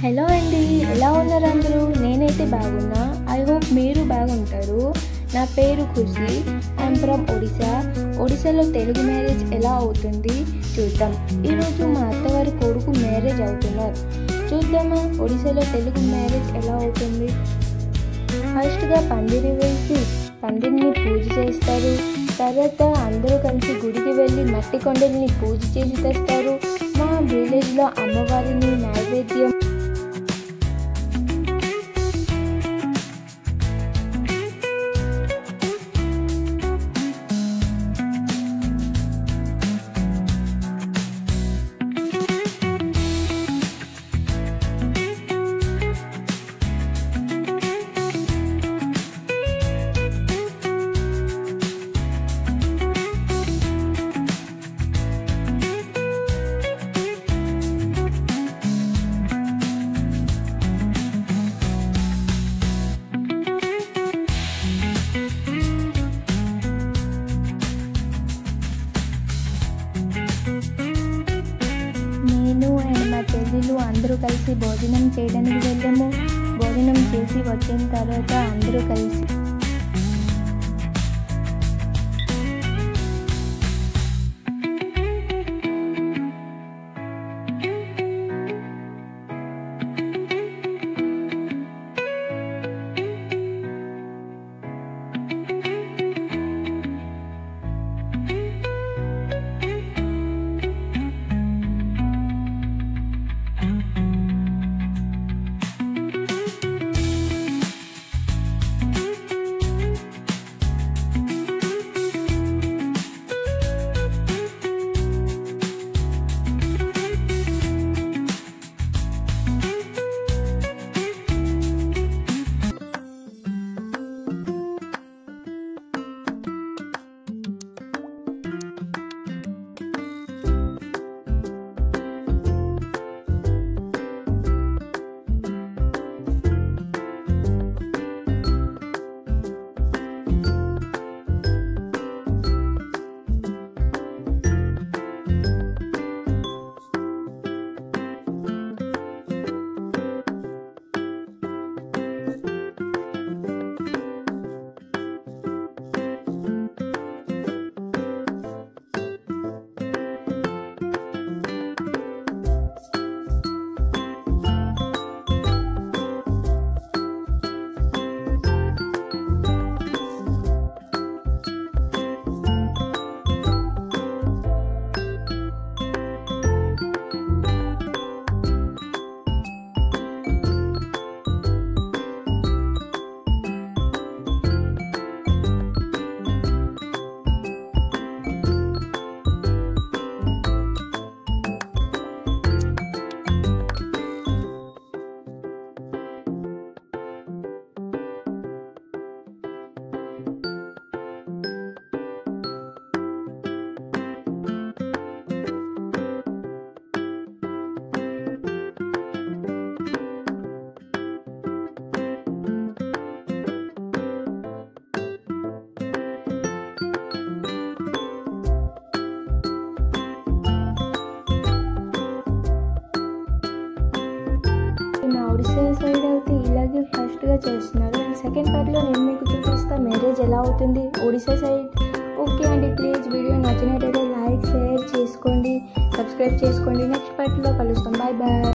Hello అండి, ఎలా ఉన్నారు అందరూ? నేనైతే బాగున్నా. ఐ హోప్ మీరు బాగుంటారు. నా పేరు ఖుషి. I'm from Odisha. ఒడిశాలో తెలుగు మ్యారేజ్ ఎలా అవుతుంది చూద్దాం. ఈరోజు మా అత్తవారి కొడుకు మ్యారేజ్ అవుతున్నారు. చూద్దామా ఒడిశాలో తెలుగు మ్యారేజ్ ఎలా అవుతుంది. ఫస్ట్గా పందిరి వేసి పందిరిని పూజ చేస్తారు. తర్వాత అందరూ కలిసి గుడికి వెళ్ళి మట్టి కొండల్ని పూజ చేసి తెస్తారు. మా విలేజ్లో అమ్మవారిని నైవేద్యం చెల్లెలు అందరూ కలిసి భోజనం చేయడానికి వెళ్ళాము. భోజనం చేసి వచ్చిన తర్వాత అందరూ కలిసి ఒడిశా సైడ్ అయితే ఇలాగే ఫస్ట్గా చేస్తున్నారు. అండ్ సెకండ్ పార్ట్లో నేను మీకు చూపిస్తాను మ్యారేజ్ ఎలా అవుతుంది ఒడిశా సైడ్. ఓకే అండి, ప్లీజ్ వీడియో నచ్చినట్టయితే లైక్ షేర్ చేసుకోండి, సబ్స్క్రైబ్ చేసుకోండి. నెక్స్ట్ పార్ట్లో కలుస్తాం. Bye bye.